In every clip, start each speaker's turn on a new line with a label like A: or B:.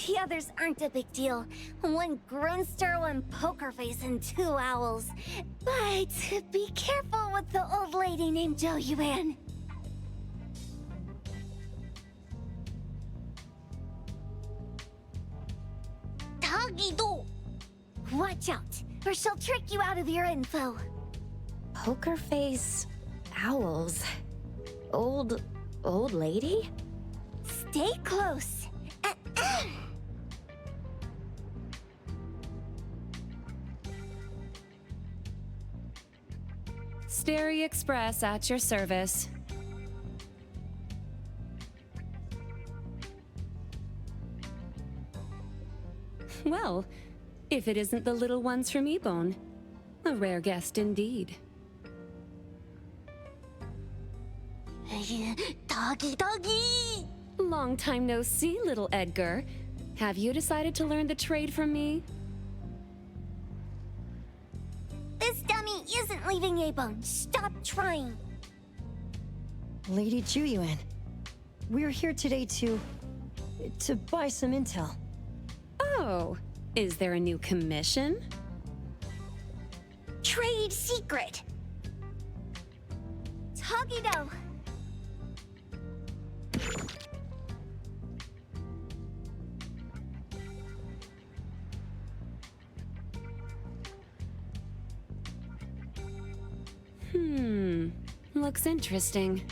A: The others aren't a big deal. One grunster, one poker face, and two owls. But be careful with the old lady named Jo Yuan. Tagido! Watch out, or she'll trick you out of your info.
B: Poker face, owls, old lady?
A: Stay close.
C: Sterry Express at your service. Well, if it isn't the little ones from Ebone. A rare guest indeed.
A: Doggy!
C: Long time no see, little Edgar. Have you decided to learn the trade from me?
A: This dummy isn't leaving Ebone. Stop trying.
D: Lady Jo Yuan, we're here today to buy some intel.
C: Oh, is there a new commission?
A: Trade secret. Tagido.
C: Looks interesting.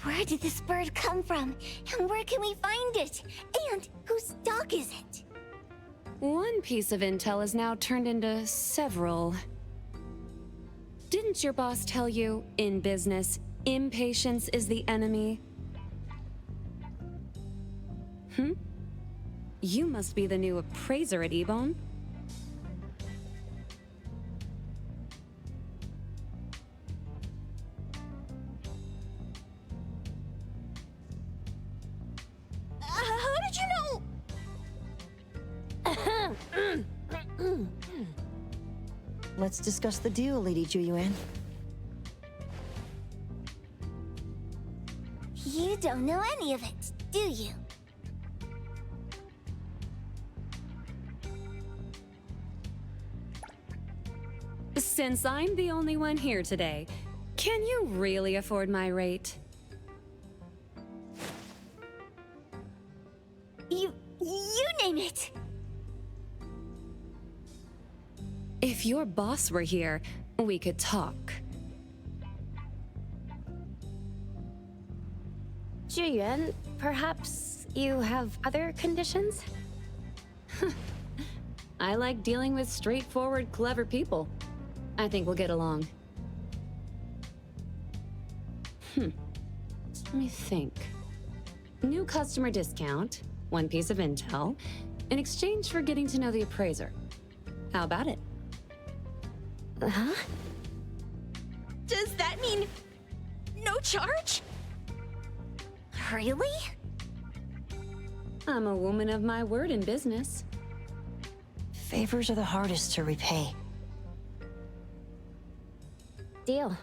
A: Where did this bird come from? And where can we find it? And whose dog is it?
C: One piece of intel is now turned into several. Didn't your boss tell you, in business, impatience is the enemy? You must be the new appraiser at Ebone.
A: How did you know?
D: Let's discuss the deal, Lady Jo Yuan.
A: You don't know any of it, do you?
C: Since I'm the only one here today, can you really afford my rate?
A: You name it.
C: If your boss were here, we could talk.
B: Jo Yuan, perhaps you have other conditions?
C: I like dealing with straightforward, clever people. I think we'll get along. Let me think. New customer discount, one piece of intel, in exchange for getting to know the appraiser. How about it?
B: Huh?
A: Does that mean no charge? Really?
C: I'm a woman of my word in business.
D: Favors are the hardest to repay.
B: Deal.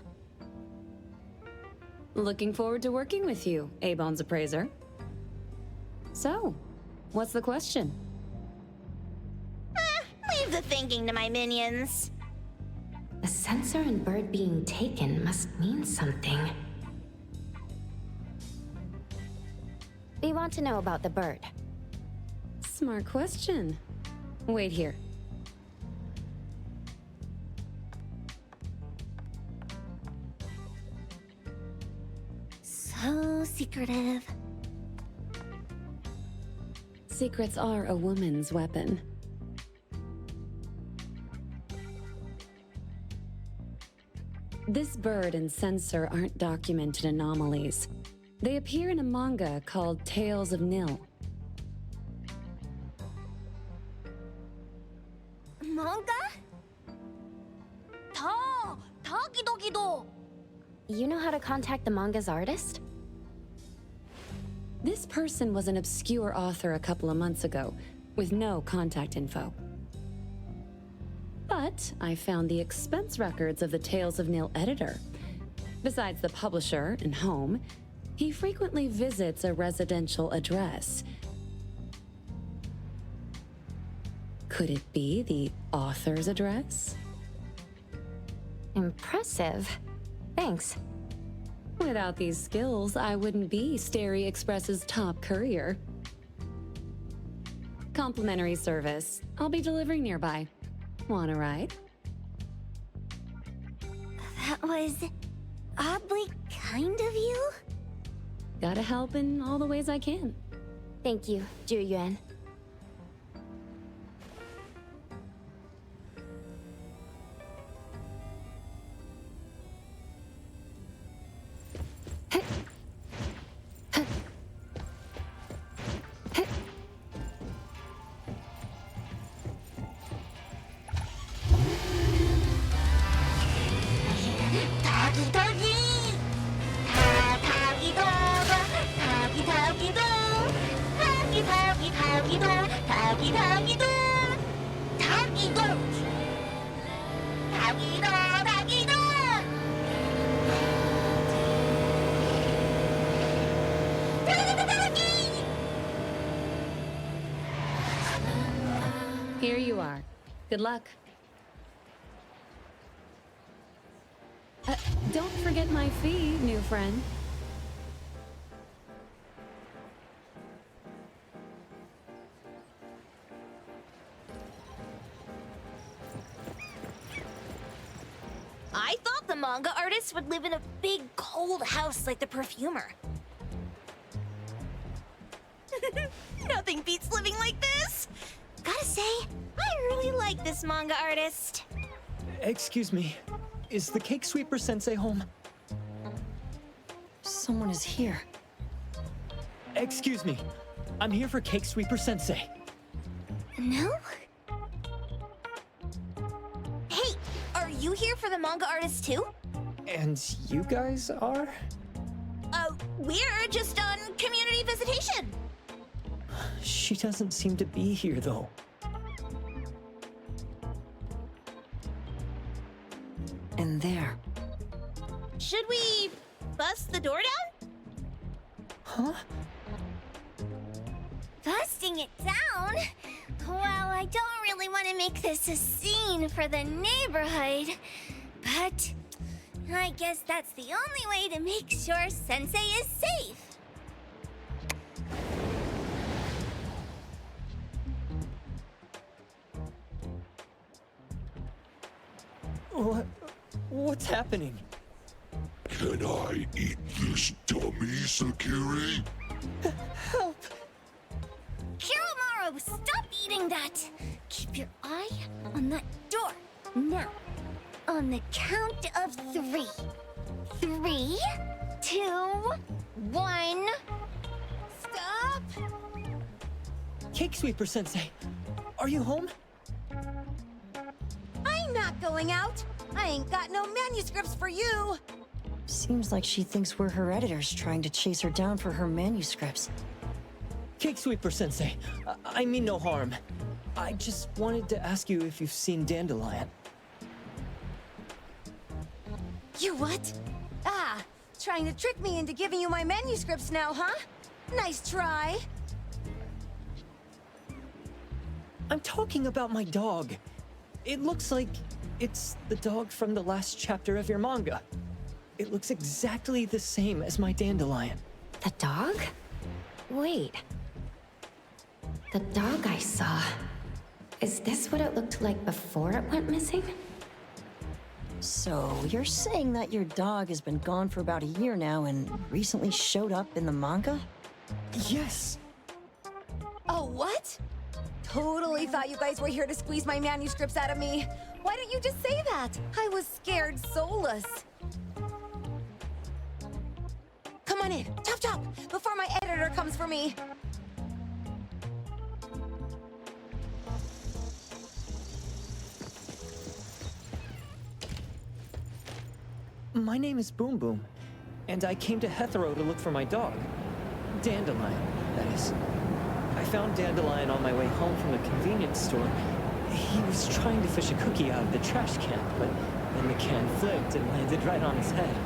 C: Looking forward to working with you, Ebone's appraiser. So, what's the question?
A: Leave the thinking to my minions.
B: A sensor and bird being taken must mean something. We want to know about the bird.
C: Smart question. Wait here.
A: So secretive.
C: Secrets are a woman's weapon. This bird and sensor aren't documented anomalies. They appear in a manga called Tales of Nil.
A: Manga? Tagido.
B: You know how to contact the manga's artist?
C: This person was an obscure author a couple of months ago, with no contact info. But I found the expense records of the Tales of Nil editor. Besides the publisher and home, he frequently visits a residential address. Could it be the author's address?
B: Impressive. Thanks.
C: Without these skills, I wouldn't be Starry Express's top courier. Complimentary service. I'll be delivering nearby. Want a ride?
A: That was oddly kind of you.
C: Gotta help in all the ways I can.
B: Thank you, Zhu
C: Here you are. Good luck. Don't forget my fee, new friend.
A: I thought the manga artist would live in a big, cold house like the perfumer. Nothing beats living like this. Gotta say, I really like this manga artist.
E: Excuse me, is the Cake Sweeper Sensei home?
D: Someone is here.
E: Excuse me, I'm here for Cake Sweeper Sensei.
A: No? Hey, are you here for the manga artist too?
E: And you guys are?
A: We're just on community visitation.
E: She doesn't seem to be here, though.
D: And there.
A: Should we bust the door down?
E: Huh?
A: Busting it down? Well, I don't really want to make this a scene for the neighborhood, but I guess that's the only way to make sure Sensei is safe.
E: What's happening?
F: Can I eat this dummy, Sakiri?
E: Help!
A: Kiromaru, stop eating that! Keep your eye on that door. Now, on the count of 3. 3, 2, 1. Stop!
E: Cake Sweeper Sensei, are you home?
G: I'm not going out. I ain't got no manuscripts for you.
D: Seems like she thinks we're her editors trying to chase her down for her manuscripts.
E: Cake Sweeper Sensei, I mean no harm. I just wanted to ask you if you've seen Dandelion.
G: You what? Ah, trying to trick me into giving you my manuscripts now, huh? Nice try.
E: I'm talking about my dog. It looks like it's the dog from the last chapter of your manga. It looks exactly the same as my Dandelion.
B: The dog? Wait. The dog I saw. Is this what it looked like before it went missing?
D: So, you're saying that your dog has been gone for about a year now and recently showed up in the manga?
E: Yes!
G: Oh, what? Totally thought you guys were here to squeeze my manuscripts out of me. Why didn't you just say that? I was scared soulless. Come on in, chop chop, before my editor comes for me.
E: My name is Boom Boom, and I came to Hethero to look for my dog. Dandelion, that is. I found Dandelion on my way home from the convenience store. He was trying to fish a cookie out of the trash can, but then the can flipped and landed right on his head.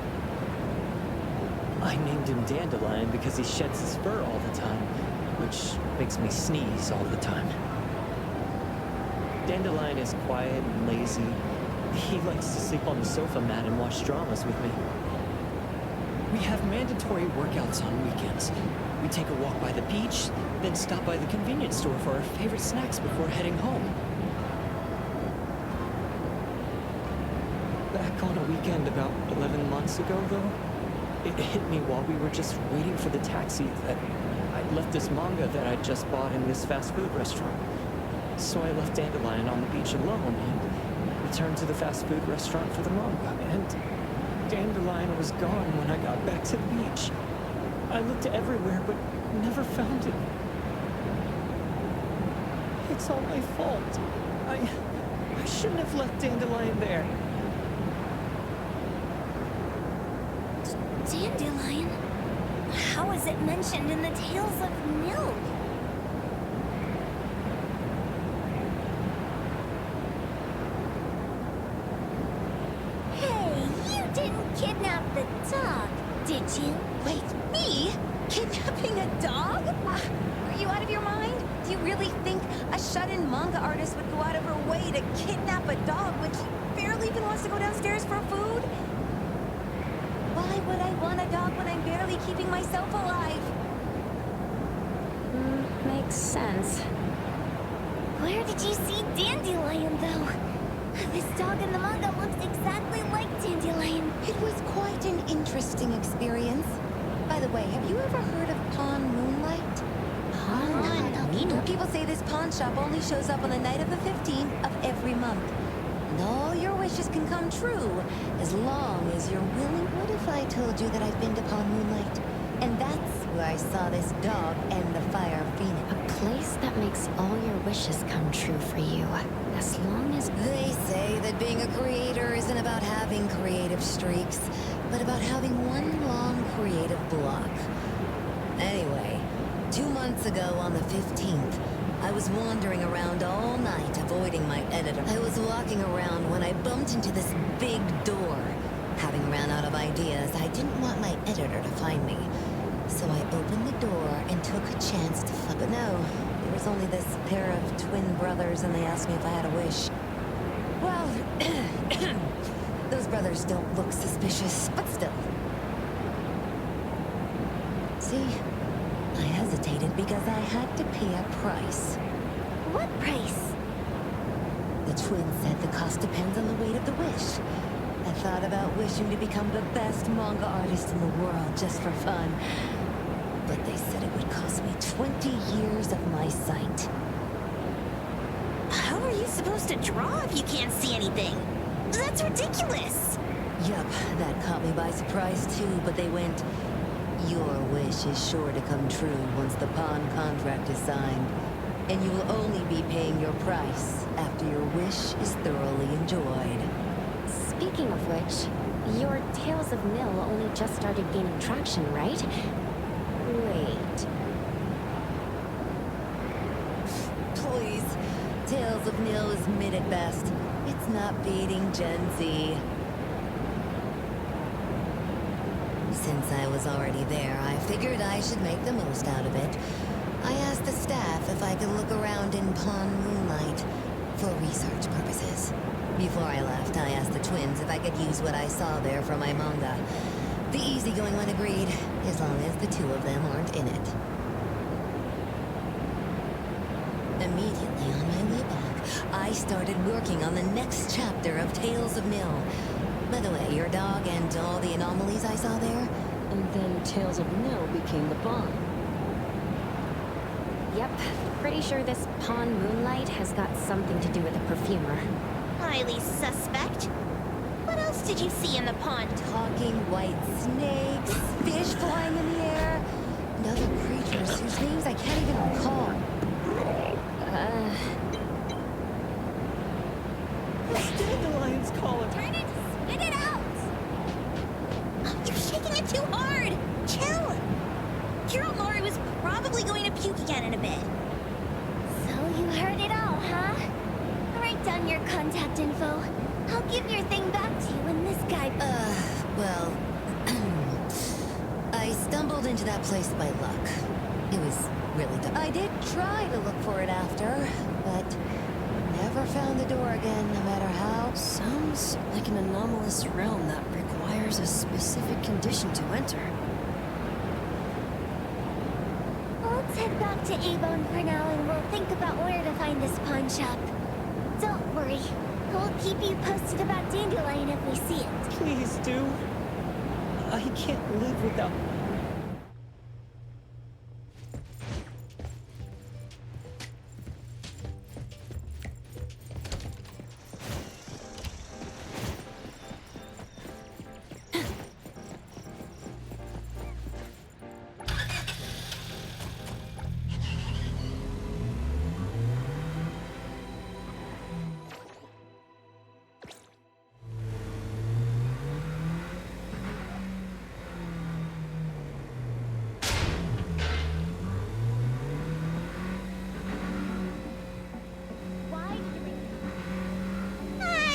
E: I named him Dandelion because he sheds his fur all the time, which makes me sneeze all the time. Dandelion is quiet and lazy. He likes to sleep on the sofa mat and watch dramas with me. We have mandatory workouts on weekends. We take a walk by the beach, then stop by the convenience store for our favorite snacks before heading home. Back on a weekend about 11 months ago, though, it hit me while we were just waiting for the taxi that I'd left this manga that I'd just bought in this fast food restaurant. So I left Dandelion on the beach alone and returned to the fast food restaurant for the manga. And Dandelion was gone when I got back to the beach. I looked everywhere, but never found him. It's all my fault. I shouldn't have left Dandelion there.
A: Dandelion? How is it mentioned in the Tales of Nil? Hey, you didn't kidnap the dog, did you?
G: Wait, me? Kidnapping a dog? Are you out of your mind? Do you really think a shut-in manga artist would go out of her way to kidnap a dog when she barely even wants to go downstairs for food? Why would I want a dog when I'm barely keeping myself alive?
B: Makes sense.
A: Where did you see Dandelion, though? This dog in the manga looks exactly like Dandelion.
G: It was quite an interesting experience. By the way, have you ever heard of Pawn Moonlight? People say this pawn shop only shows up on the night of the 15th of every month. And all your wishes can come true, as long as you're willing. What if I told you that I've been to Pawn Moonlight? And that's where I saw this dog and the fire phoenix.
B: A place that makes all your wishes come true for you. As long as...
G: They say that being a creator isn't about having creative streaks, but about having one long creative block. Anyway, 2 months ago on the 15th, I was wandering around all night avoiding my editor. I was walking around when I bumped into this big door. Having ran out of ideas, I didn't want my editor to find me. So I opened the door and took a chance to fuck. But no, there was only this pair of twin brothers and they asked me if I had a wish. Well, those brothers don't look suspicious, but still. See? I hesitated because I had to pay a price.
A: What price?
G: The twins said the cost depends on the weight of the wish. I thought about wishing to become the best manga artist in the world just for fun. But they said it would cost me 20 years of my sight.
A: How are you supposed to draw if you can't see anything? That's ridiculous!
G: Yup, that caught me by surprise too, but they went, "Your wish is sure to come true once the pawn contract is signed, and you will only be paying your price after your wish is thoroughly enjoyed."
B: Speaking of which, your Tales of Nil only just started gaining traction, right? Wait.
G: Please. Tales of Nil is mid at best. It's not beating Gen Z. Since I was already there, I figured I should make the most out of it. I asked the staff if I could look around in Pawn Moonlight for research purposes. Before I left, I asked the twins if I could use what I saw there for my manga. The easygoing one agreed, as long as the two of them aren't in it. Immediately on my way back, I started working on the next chapter of Tales of Nil. By the way, your dog and all the anomalies I saw there?
D: And then Tales of Nil became the bomb.
B: Yep, pretty sure this Pawn Moonlight has got something to do with the perfumer.
A: Highly suspect. What else did you see in the pond?
G: Talking white snakes, fish flying in the air, and other creatures whose names I can't even recall.
E: Dandelion's calling.
A: Turn it! Spit it out! Oh, you're shaking it too hard! Chill! Hiro Mori was probably going to puke again in a bit. So you heard it all, huh? Write down your contact info. I'll give your thing back to you when this guy...
G: Well... I stumbled into that place by luck. It was really dumb. I did try to look for it after, but... never never found the door again, no matter how.
D: Sounds like an anomalous realm that requires a specific condition to enter.
A: Let's head back to Avon for now and we'll think about where to find this pawn shop. Don't worry. We'll keep you posted about Dandelion if we see it.
E: Please do. I can't live without...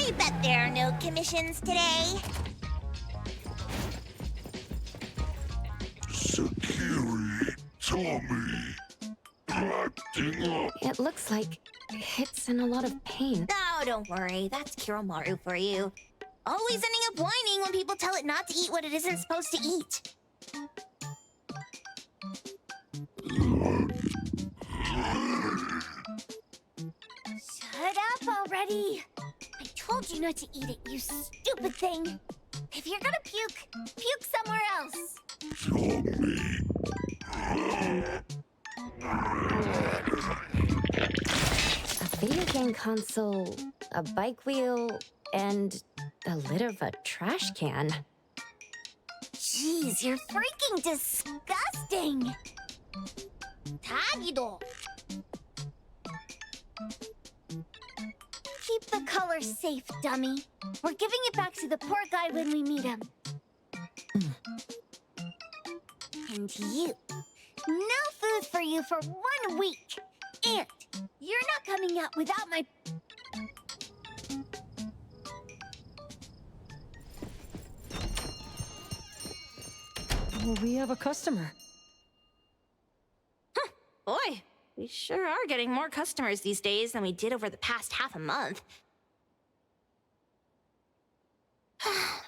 A: I bet there are no commissions today.
F: Sakiri, Tommy, acting up.
B: It looks like it's in a lot of pain.
A: Oh, don't worry. That's Kiromaru for you. Always ending up whining when people tell it not to eat what it isn't supposed to eat. Shut up already. I told you not to eat it, you stupid thing. If you're gonna puke, puke somewhere else.
F: Tommy.
B: A video game console, a bike wheel, and the lid of a trash can.
A: Jeez, you're freaking disgusting. Tagido. Keep the color safe, dummy. We're giving it back to the poor guy when we meet him. And you. No food for you for 1 week. And you're not coming out without my...
D: Well, we have a customer.
H: Boy, we sure are getting more customers these days than we did over the past half a month.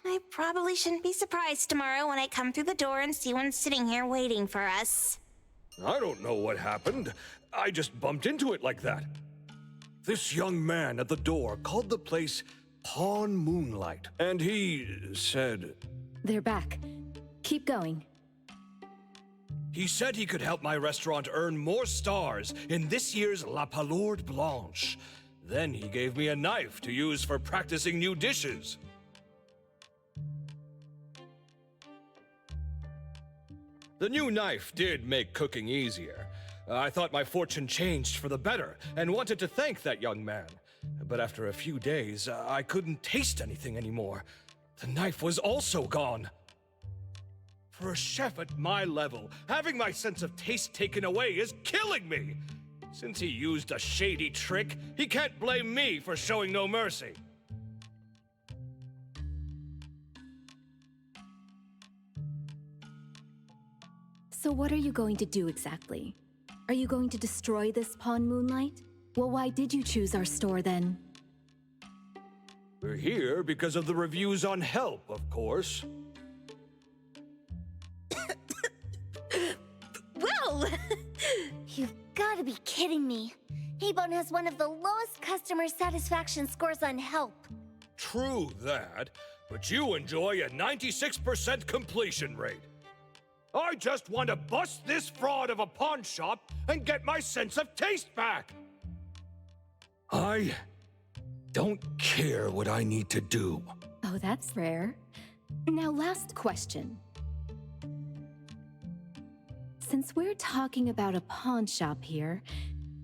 H: I probably shouldn't be surprised tomorrow when I come through the door and see one sitting here waiting for us.
I: I don't know what happened. I just bumped into it like that. This young man at the door called the place Pawn Moonlight, and he said...
J: They're back. Keep going.
I: He said he could help my restaurant earn more stars in this year's La Palourde Blanche. Then he gave me a knife to use for practicing new dishes. The new knife did make cooking easier. I thought my fortune changed for the better and wanted to thank that young man. But after a few days, I couldn't taste anything anymore. The knife was also gone. For a chef at my level, having my sense of taste taken away is killing me. Since he used a shady trick, he can't blame me for showing no mercy.
J: So what are you going to do exactly? Are you going to destroy this Pawn Moonlight? Well, why did you choose our store then?
I: We're here because of the reviews on Help, of course.
A: Whoa! You've got to be kidding me. Hebone has one of the lowest customer satisfaction scores on Help.
I: True that, but you enjoy a 96% completion rate. I just want to bust this fraud of a pawn shop and get my sense of taste back. I don't care what I need to do.
J: Oh, that's rare. Now, last question. Since we're talking about a pawn shop here,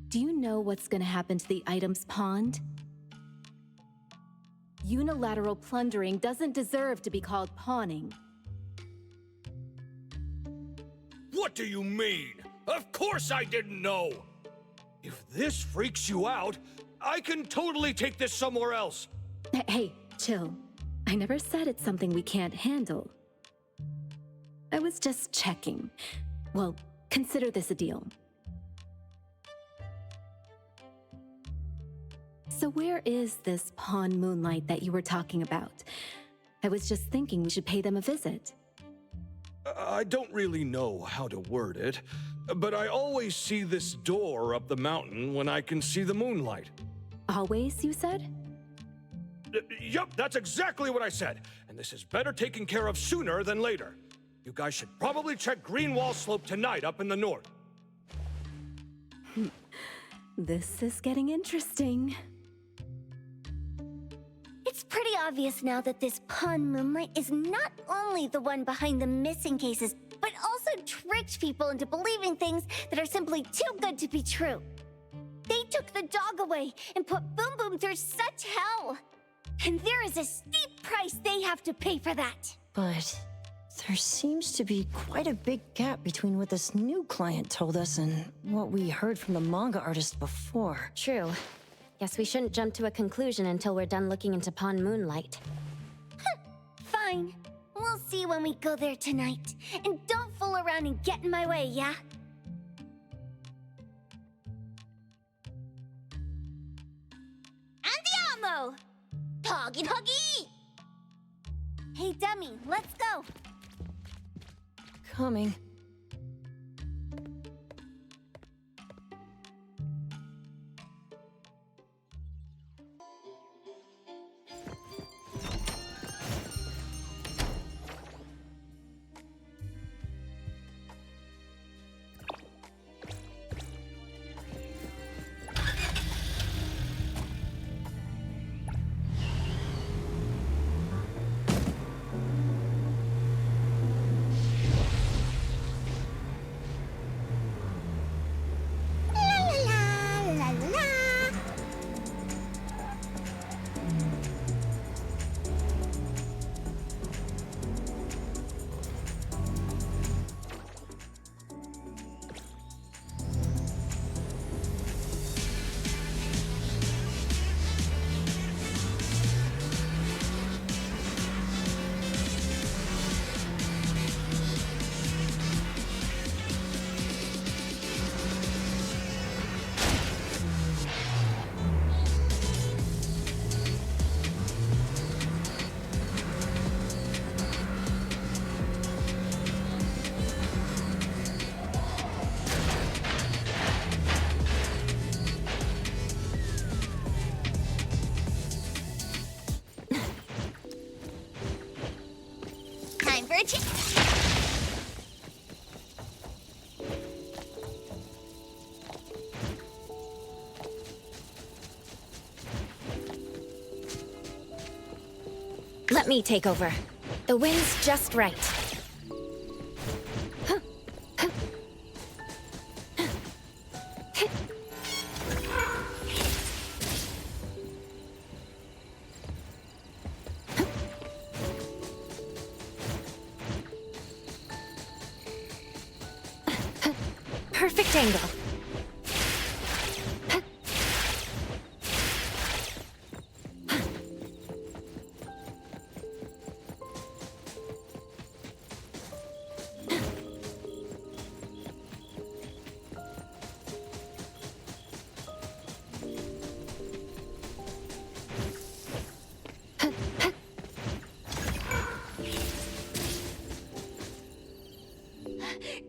J: do you know what's gonna happen to the items pawned? Unilateral plundering doesn't deserve to be called pawning.
I: What do you mean? Of course I didn't know! If this freaks you out, I can totally take this somewhere else.
J: Hey, chill. I never said it's something we can't handle. I was just checking. Well, consider this a deal. So where is this Pawn Moonlight that you were talking about? I was just thinking we should pay them a visit.
I: I don't really know how to word it, but I always see this door up the mountain when I can see the moonlight.
J: Always, you said?
I: Yup, that's exactly what I said. And this is better taken care of sooner than later. You guys should probably check Greenwall Slope tonight up in the north.
J: This is getting interesting.
A: It's pretty obvious now that this Pawn Moonlight is not only the one behind the missing cases, but also tricked people into believing things that are simply too good to be true. They took the dog away and put Boom Boom through such hell. And there is a steep price they have to pay for that.
D: But there seems to be quite a big gap between what this new client told us and what we heard from the manga artist before.
B: True. Guess we shouldn't jump to a conclusion until we're done looking into Pawn Moonlight.
A: Fine. We'll see when we go there tonight. And don't fool around and get in my way, yeah? Andiamo! Doggy doggy! Hey, dummy, let's go.
D: Coming.
A: Time for a change.
B: Let me take over. The wind's just right. Perfect angle.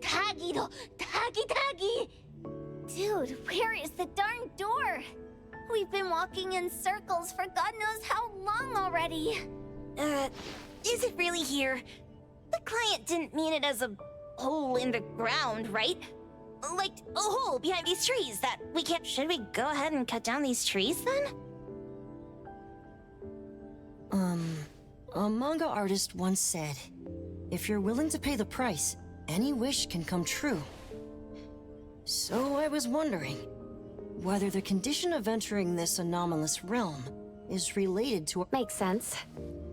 A: Tagido, Tagi. Dude, where is the darn door? We've been walking in circles for God knows how long already.
H: Is it really here? The client didn't mean it as a hole in the ground, right? Like a hole behind these trees that we can't... Should we go ahead and cut down these trees then?
D: A manga artist once said, if you're willing to pay the price, any wish can come true. So I was wondering whether the condition of entering this anomalous realm is related to...
B: Makes sense.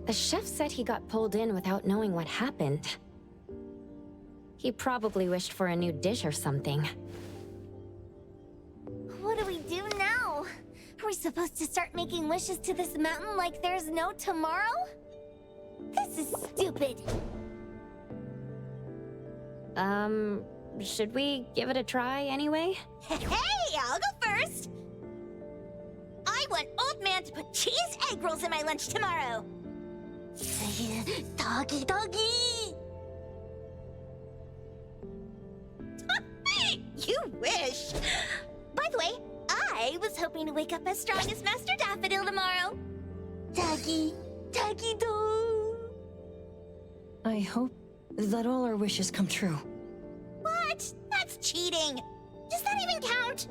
B: The chef said he got pulled in without knowing what happened. He probably wished for a new dish or something.
A: What do we do now? Are we supposed to start making wishes to this mountain like there's no tomorrow? This is stupid.
B: Should we give it a try anyway?
H: Hey, I'll go first! I want old man to put cheese egg rolls in my lunch tomorrow. Doggy, doggy. You wish. By the way, I was hoping to wake up as strong as Master Daffodil tomorrow. Doggy, doggy doo.
D: I hope that all our wishes come true.
H: What? That's cheating. Does that even count?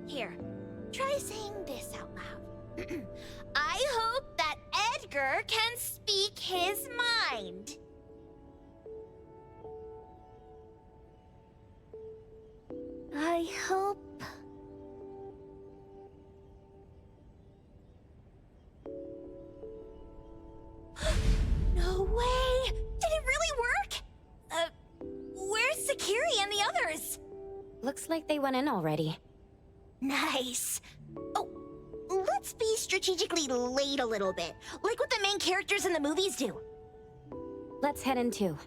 H: Here, try saying this out loud. I hope that Edgar can speak his mind. I hope... No way! Did it really work? Where's Sakiri and the others?
B: Looks like they went in already.
H: Nice. Oh, let's be strategically late a little bit, like what the main characters in the movies do.
B: Let's head in too.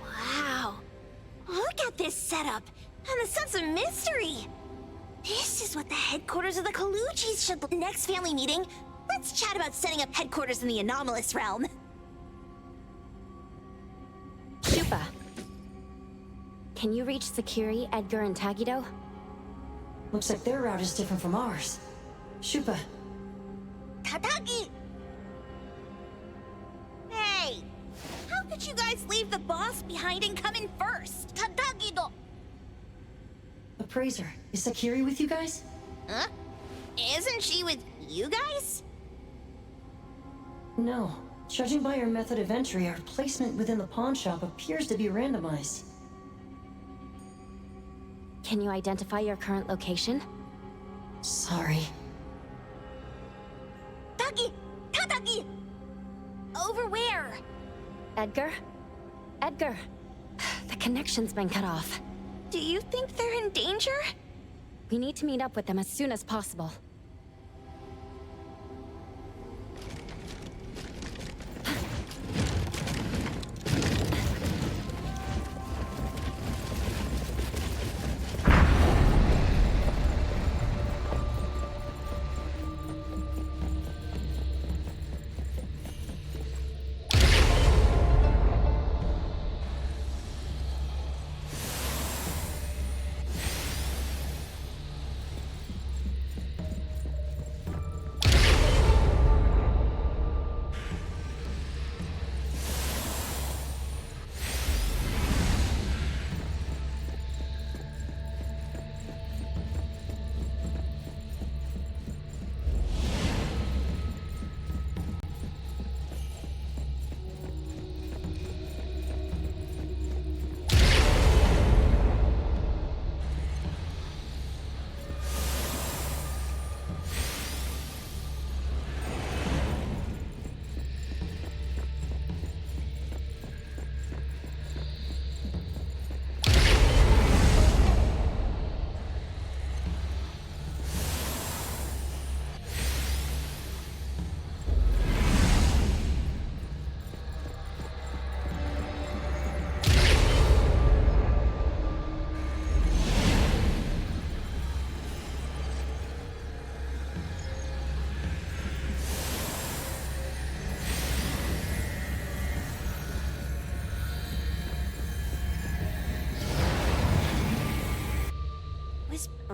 H: Wow. Look at this setup and the sense of mystery. This is what the headquarters of the Kaluchis should look. Next family meeting, let's chat about setting up headquarters in the anomalous realm.
B: Shupa. Can you reach Sakiri, Edgar, and Tagido?
D: Looks like their route is different from ours. Shupa.
H: Tatagi! Hey! How could you guys leave the boss behind and come in first? Tatagi-do!
D: Appraiser, is Sakiri with you guys?
H: Huh? Isn't she with you guys?
D: No. Judging by our method of entry, our placement within the pawn shop appears to be randomized.
B: Can you identify your current location?
D: Sorry.
H: Tagi! Tatagi! Over where?
B: Edgar? Edgar! The connection's been cut off.
H: Do you think they're in danger?
B: We need to meet up with them as soon as possible.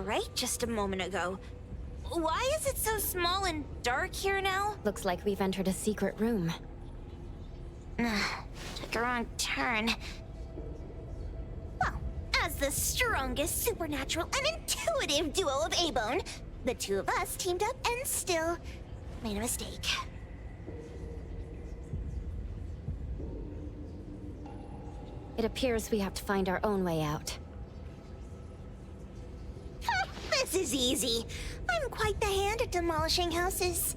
H: Bright just a moment ago. Why is it so small and dark here now?
B: Looks like we've entered a secret room.
H: Took a wrong turn. Well, as the strongest supernatural and intuitive duo of A-Bone, the two of us teamed up and still made a mistake.
B: It appears we have to find our own way out.
H: This is easy. I'm quite the hand at demolishing houses.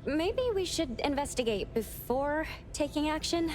B: Maybe we should investigate before taking action? .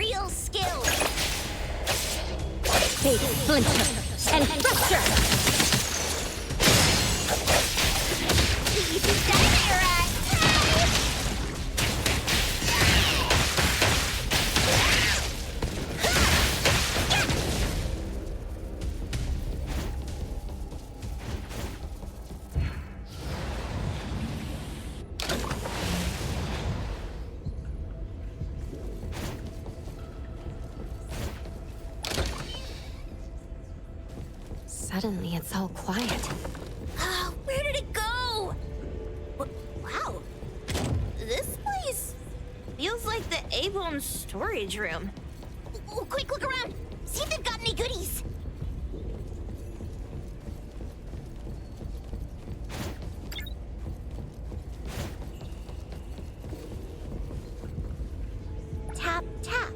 A: real skill.
J: Fate, splinter, and fracture!
A: Easy done, Era.
B: Suddenly, it's all quiet.
A: Oh, where did it go? Wow. This place feels like the A-Bone storage room. Quick, look around. See if they've got any goodies. Tap, tap.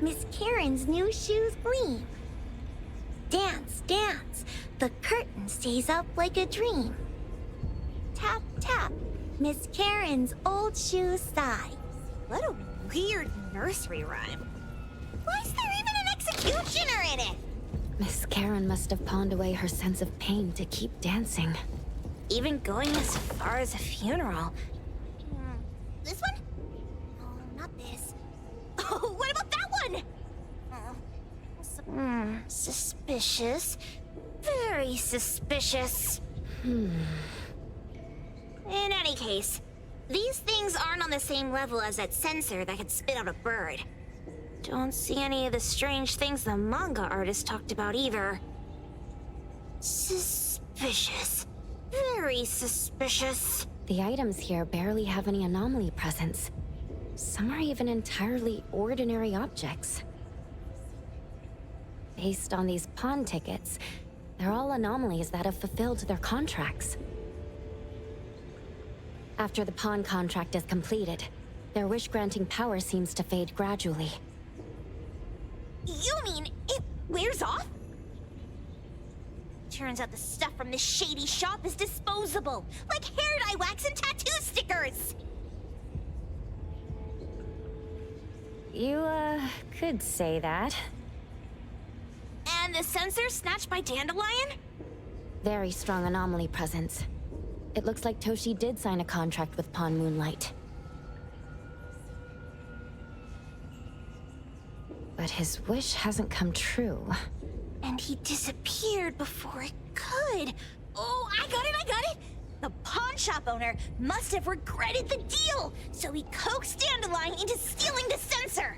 A: Miss Karen's new shoes gleam. Dance, dance. The curtain stays up like a dream. Tap, tap. Miss Karen's old shoes sigh. What a weird nursery rhyme. Why is there even an executioner in it?
B: Miss Karen must have pawned away her sense of pain to keep dancing.
A: Even going as far as a funeral. This one? Oh, not this. Oh, what about that one? Suspicious. Very suspicious. In any case, these things aren't on the same level as that sensor that could spit out a bird. Don't see any of the strange things the manga artist talked about either. Suspicious. Very suspicious.
B: The items here barely have any anomaly presence. Some are even entirely ordinary objects. Based on these pawn tickets, they're all anomalies that have fulfilled their contracts. After the pawn contract is completed, their wish-granting power seems to fade gradually.
A: You mean it wears off? Turns out the stuff from this shady shop is disposable, like hair dye wax and tattoo stickers!
B: You, could say that.
A: And the sensor snatched by Dandelion?
B: Very strong anomaly presence. It looks like Toshi did sign a contract with Pawn Moonlight. But his wish hasn't come true.
A: And he disappeared before it could. Oh, I got it! The pawn shop owner must have regretted the deal, so he coaxed Dandelion into stealing the sensor.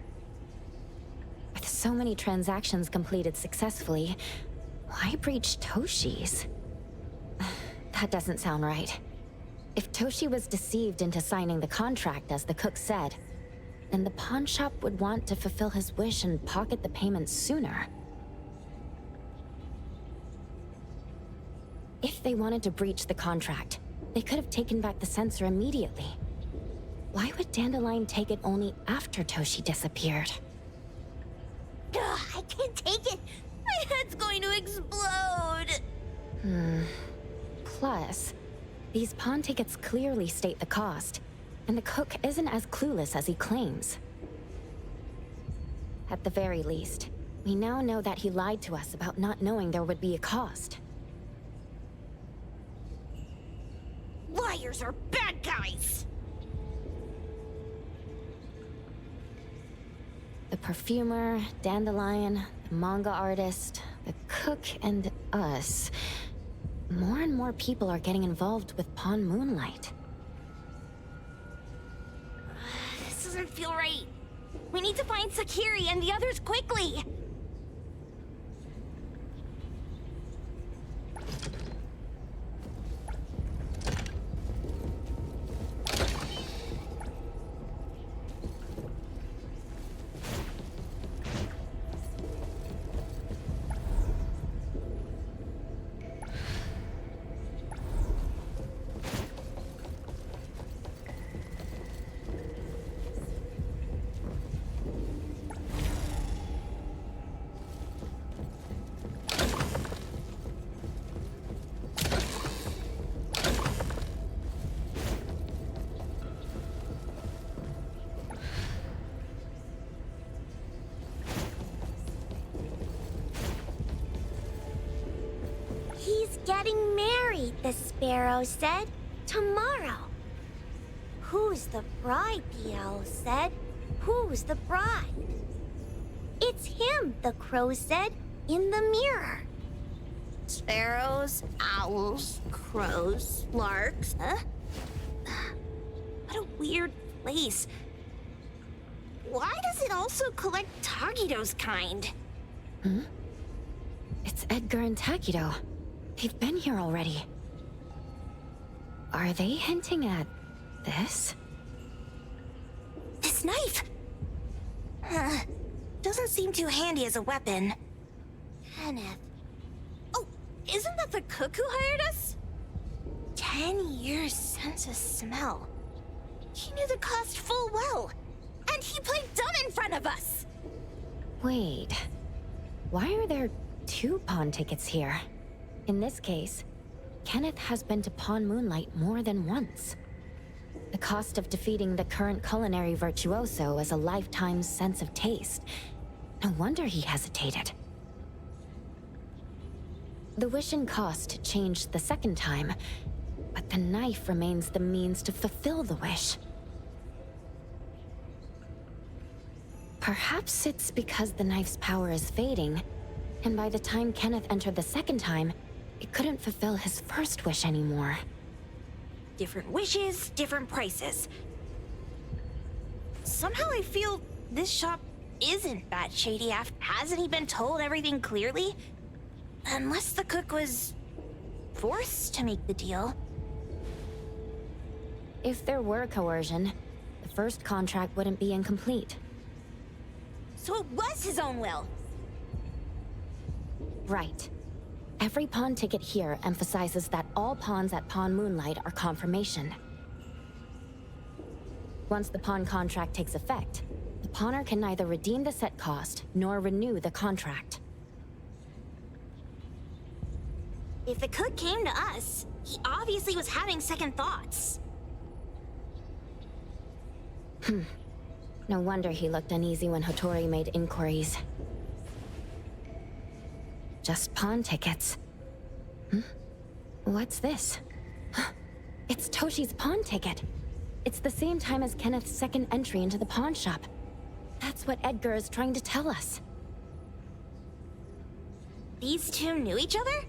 B: With so many transactions completed successfully, why breach Toshi's? That doesn't sound right. If Toshi was deceived into signing the contract, as the cook said, then the pawn shop would want to fulfill his wish and pocket the payment sooner. If they wanted to breach the contract, they could have taken back the sensor immediately. Why would Dandelion take it only after Toshi disappeared?
A: Ugh, I can't take it. My head's going to explode.
B: Plus, these pawn tickets clearly state the cost, and the cook isn't as clueless as he claims. At the very least, we now know that he lied to us about not knowing there would be a cost.
A: Liars are bad guys.
B: The perfumer, Dandelion, the manga artist, the cook, and us. More and more people are getting involved with Pawn Moonlight.
A: This doesn't feel right. We need to find Sakiri and the others quickly. getting married, the sparrow said. Tomorrow. Who's the bride, the owl said. Who's the bride? It's him, the crow said, in the mirror.
H: Sparrows, owls, crows, larks, huh? What a weird place. Why does it also collect Tagido's kind?
B: It's Edgar and Takido. They've been here already. Are they hinting at this?
H: This knife! Doesn't seem too handy as a weapon. Kenneth. Oh, isn't that the cook who hired us? 10 years sense of smell. He knew the cost full well. And he played dumb in front of us!
B: Wait. Why are there 2 pawn tickets here? In this case, Kenneth has been to Pawn Moonlight more than once. The cost of defeating the current culinary virtuoso is a lifetime sense of taste. No wonder he hesitated. The wish and cost changed the second time, but the knife remains the means to fulfill the wish. Perhaps it's because the knife's power is fading, and by the time Kenneth entered the second time, it couldn't fulfill his first wish anymore.
H: Different wishes, different prices. Somehow I feel this shop isn't that shady after. Hasn't he been told everything clearly? Unless the cook was forced to make the deal.
B: If there were coercion, the first contract wouldn't be incomplete.
H: So it was his own will.
B: Right. Every pawn ticket here emphasizes that all pawns at Pawn Moonlight are confirmation. Once the pawn contract takes effect, the pawner can neither redeem the set cost nor renew the contract.
H: If the cook came to us, he obviously was having second thoughts.
B: No wonder he looked uneasy when Hotori made inquiries. Just pawn tickets. What's this? It's Toshi's pawn ticket. It's the same time as Kenneth's second entry into the pawn shop. That's what Edgar is trying to tell us.
H: These two knew each other?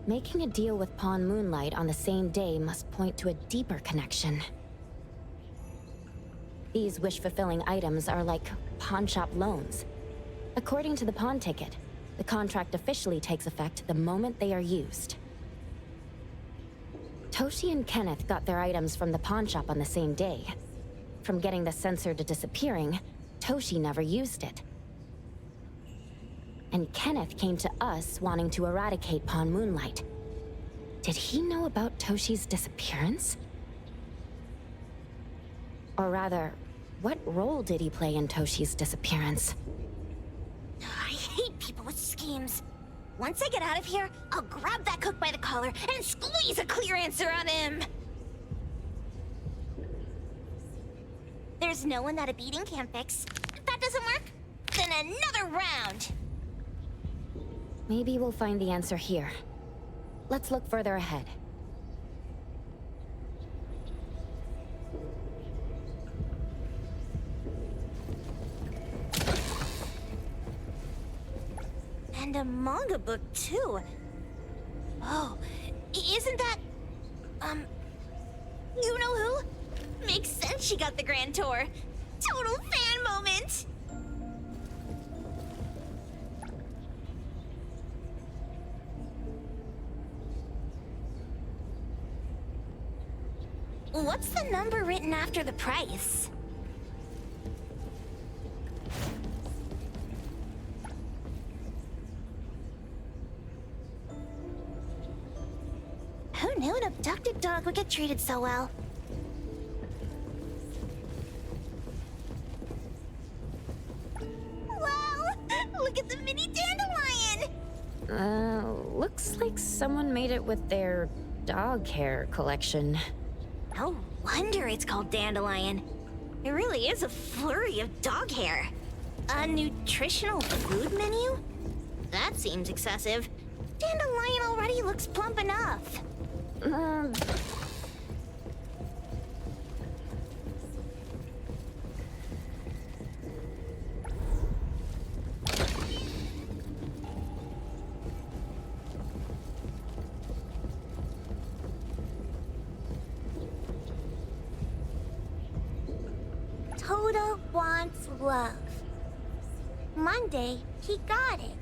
B: Making a deal with Pawn Moonlight on the same day must point to a deeper connection. These wish-fulfilling items are like pawn shop loans. According to the pawn ticket, the contract officially takes effect the moment they are used. Toshi and Kenneth got their items from the pawn shop on the same day. From getting the sensor to disappearing, Toshi never used it. And Kenneth came to us wanting to eradicate Pawn Moonlight. Did he know about Toshi's disappearance? Or rather, what role did he play in Toshi's disappearance?
H: I hate people with schemes. Once I get out of here, I'll grab that cook by the collar and squeeze a clear answer on him. There's no one that a beating can't fix. If that doesn't work, then another round.
B: Maybe we'll find the answer here. Let's look further ahead.
H: And a manga book, too. Oh, isn't that... you know who? Makes sense she got the grand tour. Total fan moment! What's the number written after the price? Who knew an abducted dog would get treated so well? Wow! Look at the mini dandelion!
B: Looks like someone made it with their dog hair collection.
H: No wonder it's called dandelion. It really is a flurry of dog hair. A nutritional food menu? That seems excessive. Dandelion already looks plump enough.
A: Toda wants love. Monday, he got it.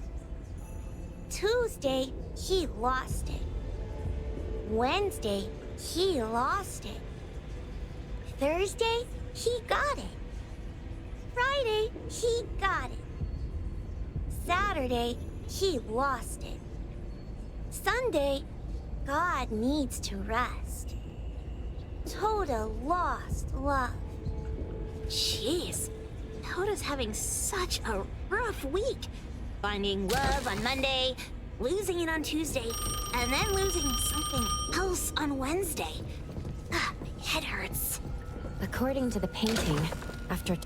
A: Tuesday, he lost it. Wednesday, he lost it. Thursday, he got it. Friday, he got it. Saturday, he lost it. Sunday, God needs to rest. Toda lost love.
H: Jeez, Toda's having such a rough week. Finding love on Monday, losing it on Tuesday, and then losing something else on Wednesday. Ah, my head hurts.
B: According to the painting, after...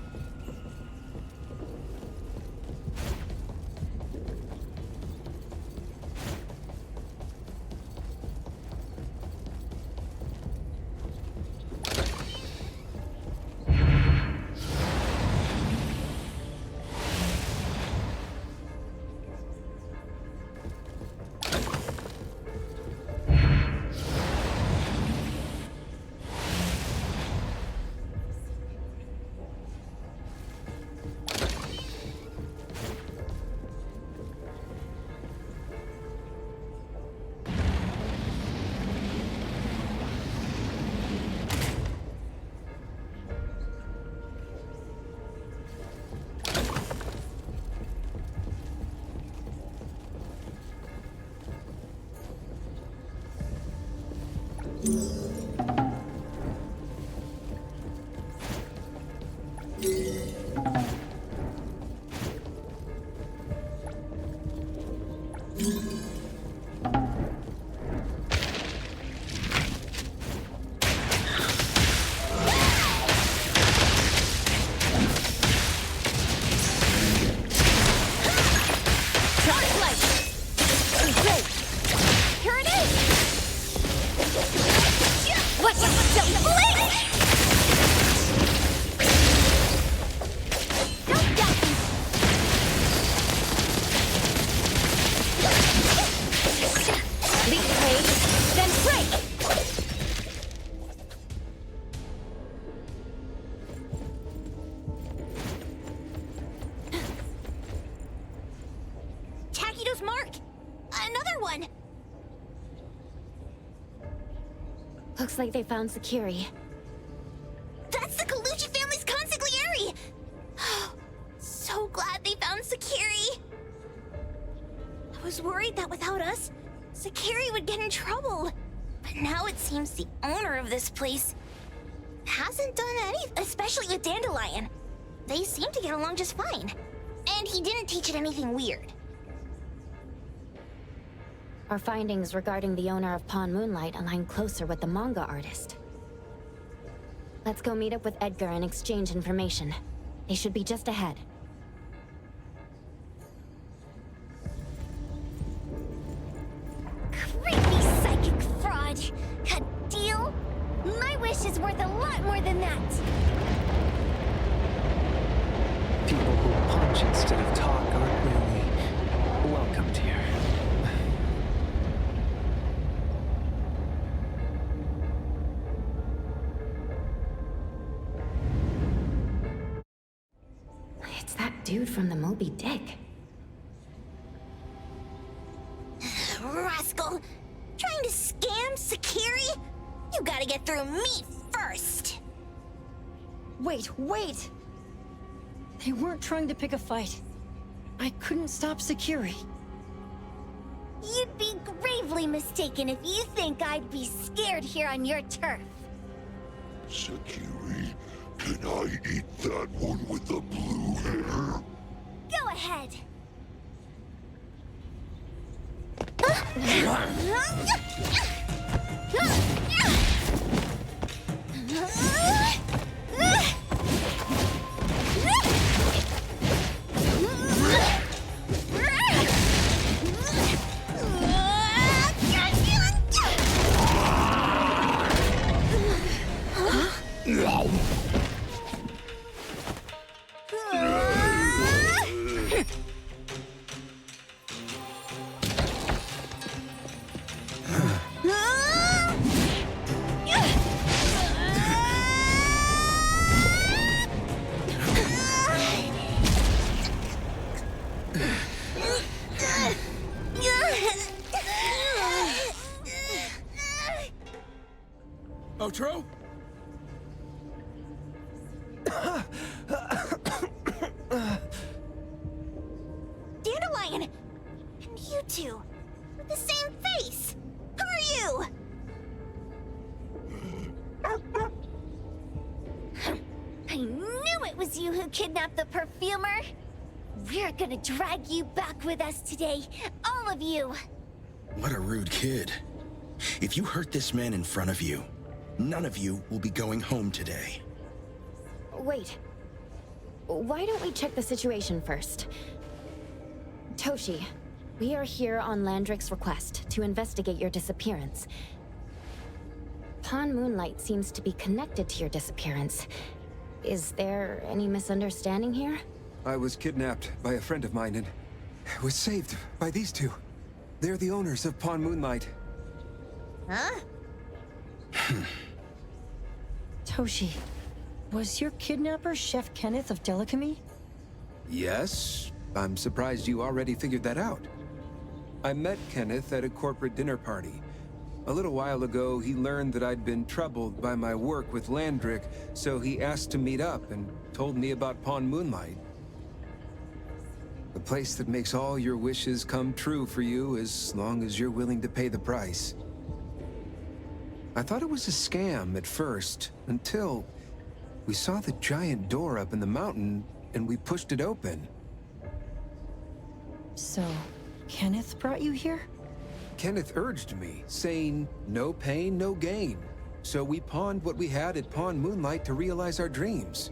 H: Takido's mark! Another one!
B: Looks like they found Sakiri.
H: That's the Colucci family's consigliere! So glad they found Sakiri! I was worried that without us, Sakiri would get in trouble. But now it seems the owner of this place hasn't done anything, especially with Dandelion. They seem to get along just fine. And he didn't teach it anything weird.
B: Our findings regarding the owner of Pawn Moonlight align closer with the manga artist. Let's go meet up with Edgar and exchange information. They should be just ahead.
A: Creepy psychic fraud! A deal? My wish is worth a lot more than that!
E: People who punch instead of talk aren't really welcomed here.
B: It's that dude from the Moby Dick.
H: Rascal! Trying to scam Sakiri? You gotta get through me first!
D: Wait! They weren't trying to pick a fight. I couldn't stop Sakiri.
A: You'd be gravely mistaken if you think I'd be scared here on your turf.
F: Sakiri, can I eat that one with the blue hair?
A: Go ahead.
K: Pietro?
H: Dandelion! And you two, with the same face! Who are you?
A: I knew it was you who kidnapped the perfumer! We're gonna drag you back with us today, all of you!
K: What a rude kid. If you hurt this man in front of you, none of you will be going home today.
B: Wait. Why don't we check the situation first? Toshi, we are here on Landrick's request to investigate your disappearance. Pawn Moonlight seems to be connected to your disappearance. Is there any misunderstanding here?
L: I was kidnapped by a friend of mine and was saved by these two. They're the owners of Pawn Moonlight.
H: Huh?
D: Toshi, was your kidnapper Chef Kenneth of Delicamy?
L: Yes, I'm surprised you already figured that out. I met Kenneth at a corporate dinner party. A little while ago, he learned that I'd been troubled by my work with Landrick, so he asked to meet up and told me about Pawn Moonlight. A place that makes all your wishes come true for you as long as you're willing to pay the price. I thought it was a scam at first, until we saw the giant door up in the mountain and we pushed it open.
D: So, Kenneth brought you here?
L: Kenneth urged me, saying, no pain, no gain. So we pawned what we had at Pawn Moonlight to realize our dreams.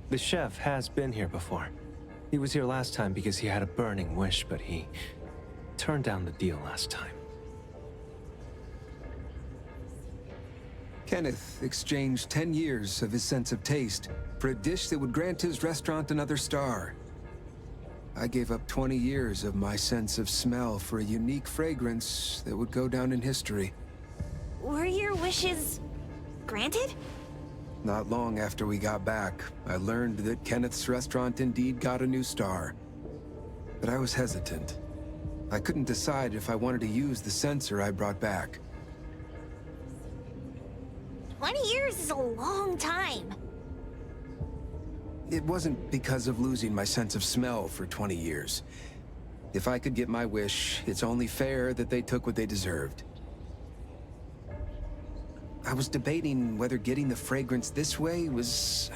E: The chef has been here before. He was here last time because he had a burning wish, but he turned down the deal last time.
L: Kenneth exchanged 10 years of his sense of taste for a dish that would grant his restaurant another star. I gave up 20 years of my sense of smell for a unique fragrance that would go down in history.
H: Were your wishes granted?
L: Not long after we got back, I learned that Kenneth's restaurant indeed got a new star. But I was hesitant. I couldn't decide if I wanted to use the sensor I brought back.
H: 20 years is a long time.
L: It wasn't because of losing my sense of smell for 20 years. If I could get my wish, it's only fair that they took what they deserved. I was debating whether getting the fragrance this way was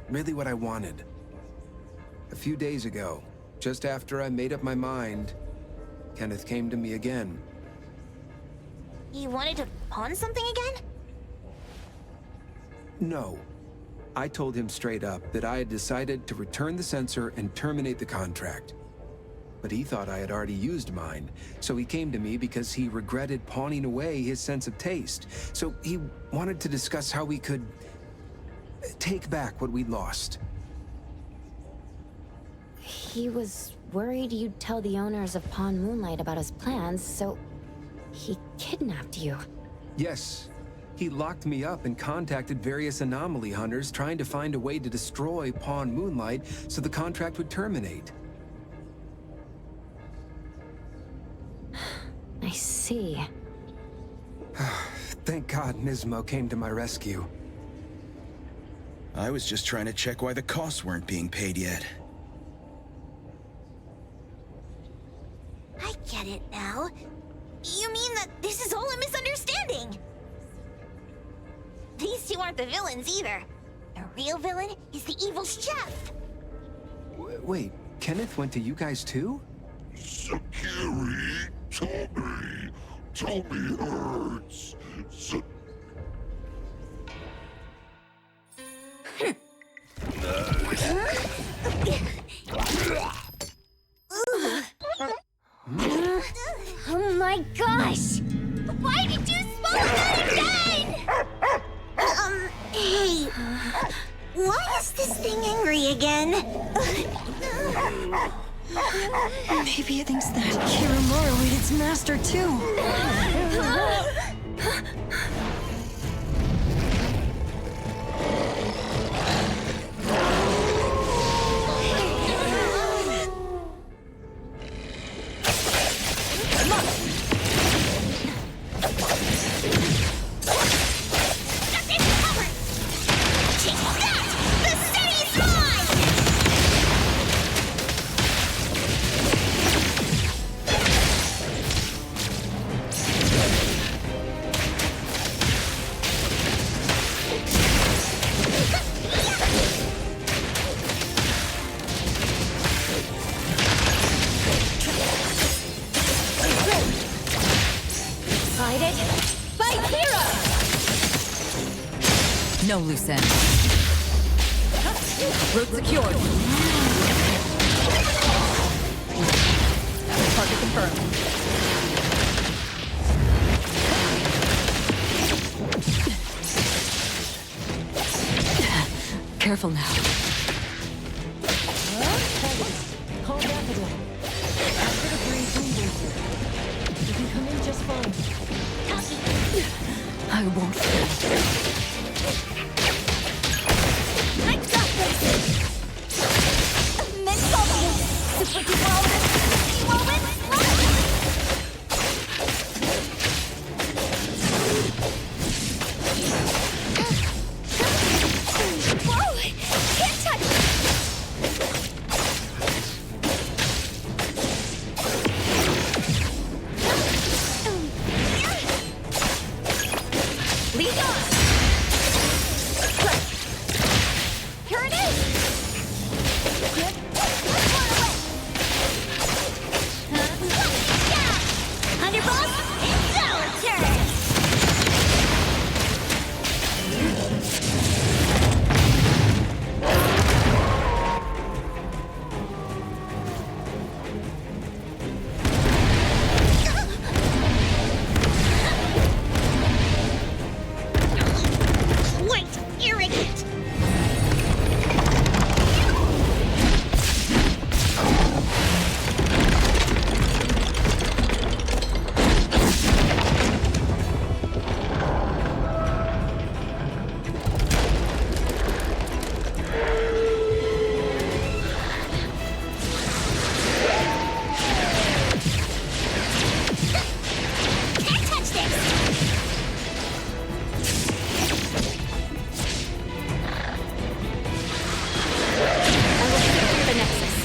L: really what I wanted. A few days ago, just after I made up my mind, Kenneth came to me again.
H: You wanted to pawn something again?
L: No. I told him straight up that I had decided to return the sensor and terminate the contract. But he thought I had already used mine, so he came to me because he regretted pawning away his sense of taste. So he wanted to discuss how we could take back what we'd lost.
B: He was worried you'd tell the owners of Pawn Moonlight about his plans, so he kidnapped you.
L: Yes. He locked me up and contacted various anomaly hunters trying to find a way to destroy Pawn Moonlight so the contract would terminate.
B: I see.
L: Thank God Nismo came to my rescue.
K: I was just trying to check why the costs weren't being paid yet.
H: I get it now. You mean that this is all a misunderstanding? These two aren't the villains either. The real villain is the evil chef.
L: Wait, Kenneth went to you guys too?
F: Sakiri, Tommy hurts.
A: Oh my gosh! Why did you swallow that again?
H: Hey. Why is this thing angry again?
D: Maybe it thinks that Kiramura ate its master too.
M: No loose ends. Route secured. Target confirmed. Careful now.
D: Calm down today. After the green boom here. You can come in just fine.
M: I won't fail.
A: I got this! Mental super development! Whoa! Can't touch!
B: Lead on!
A: Here it is! Underboss, it's our turn! Wait, arrogant! Can't touch this!
B: I will secure the Nexus.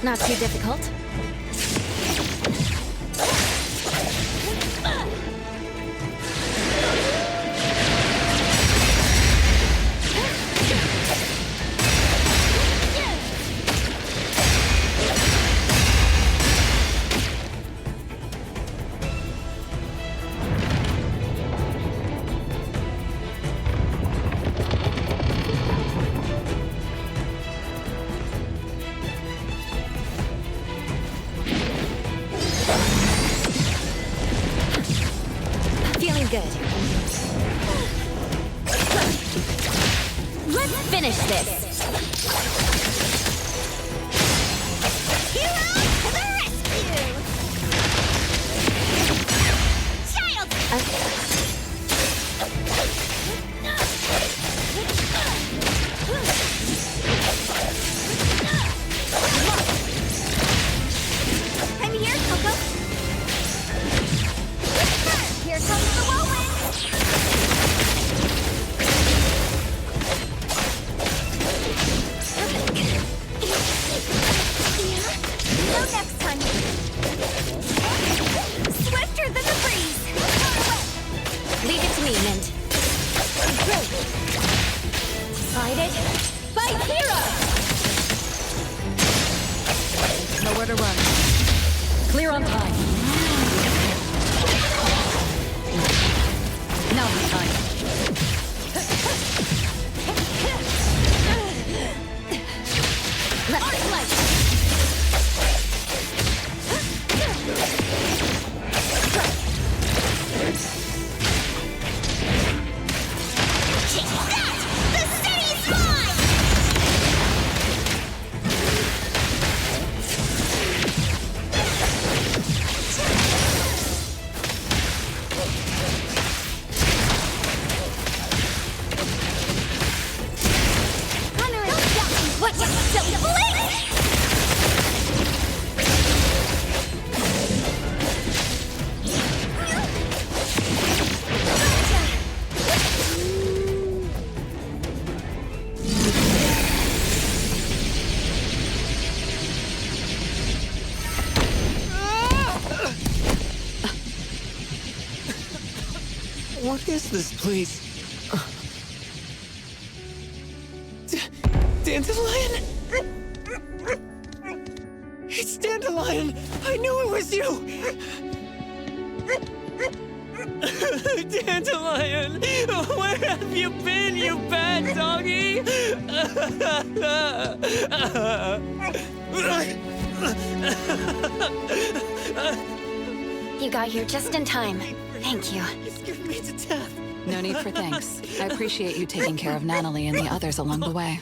B: Not too difficult. Feeling good. Let's finish this.
A: Hero to the rescue! Child! I'm here, Coco. Here comes the whirlwind! No next time. Swifter than the breeze.
B: Leave it to me, Mint.
A: Decided by hero.
M: Nowhere to run. Clear on time. Now the time.
B: Left flank.
A: Take that! The city's mine! Hunter, don't stop me! What, you silly blink!
E: What is this place? Dandelion? It's Dandelion! I knew it was you! Dandelion! Where have you been, you bad doggy?
B: You got here just in time. Thank you.
E: You scared me to death.
M: No need for thanks. I appreciate you taking care of Natalie and the others along the way.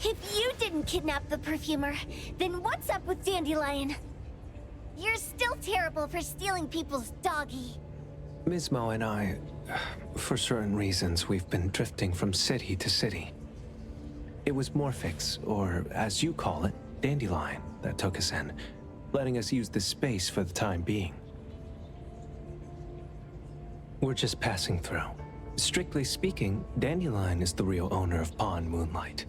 A: If you didn't kidnap the perfumer, then what's up with Dandelion? You're still terrible for stealing people's doggy.
L: Ms. Mo and I, for certain reasons, we've been drifting from city to city. It was Morphix, or as you call it, Dandelion, that took us in, letting us use this space for the time being. We're just passing through. Strictly speaking, Dandelion is the real owner of Pawn Moonlight.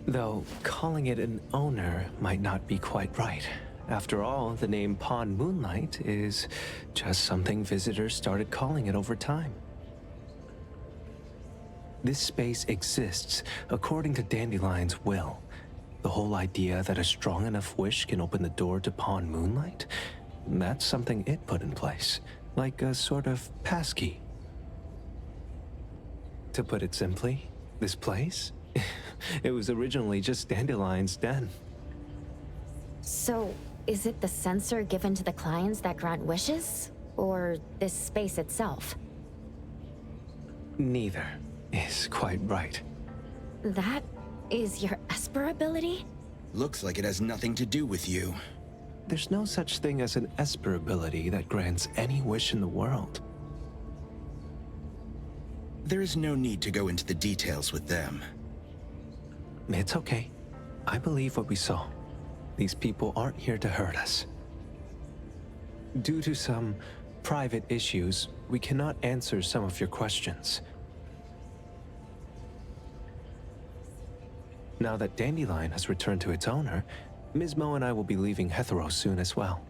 L: Though, calling it an owner might not be quite right. After all, the name Pawn Moonlight is just something visitors started calling it over time. This space exists according to Dandelion's will. The whole idea that a strong enough wish can open the door to Pawn Moonlight, that's something it put in place, like a sort of passkey. To put it simply, this place, it was originally just Dandelion's den.
B: So, is it the sensor given to the clients that grant wishes? Or this space itself?
L: Neither is quite right.
B: That is your Esper ability?
K: Looks like it has nothing to do with you.
L: There's no such thing as an Esper ability that grants any wish in the world.
K: There is no need to go into the details with them.
L: It's okay. I believe what we saw. These people aren't here to hurt us. Due to some private issues, we cannot answer some of your questions. Now that Dandelion has returned to its owner, Ms. Mo and I will be leaving Hetero soon as well.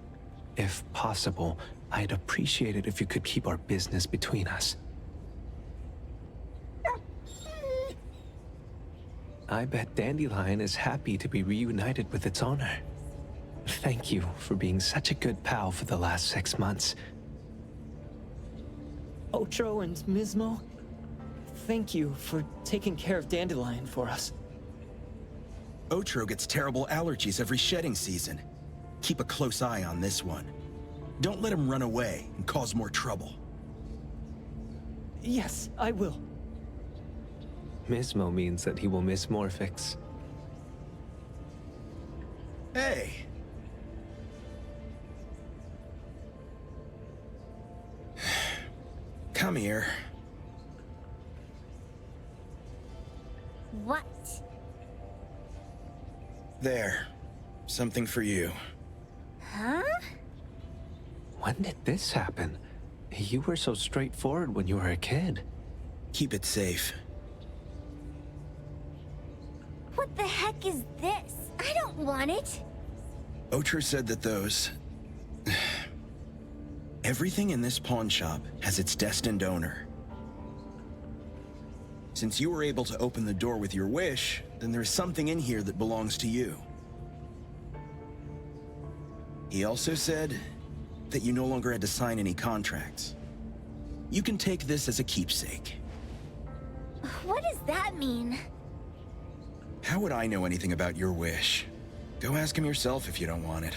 L: If possible, I'd appreciate it if you could keep our business between us. I bet Dandelion is happy to be reunited with its owner. Thank you for being such a good pal for the last 6 months.
E: Otro and Ms. Mo, thank you for taking care of Dandelion for us.
K: Otro gets terrible allergies every shedding season. Keep a close eye on this one. Don't let him run away and cause more trouble.
E: Yes, I will.
L: Ms. Mo means that he will miss Morphix.
K: Hey! Come here.
A: What?
K: There. Something for you.
A: Huh?
L: When did this happen? You were so straightforward when you were a kid.
K: Keep it safe.
A: What the heck is this? I don't want it.
K: Otro said that those... Everything in this pawn shop has its destined owner. Since you were able to open the door with your wish, then there's something in here that belongs to you. He also said that you no longer had to sign any contracts. You can take this as a keepsake.
A: What does that mean?
K: How would I know anything about your wish? Go ask him yourself if you don't want it.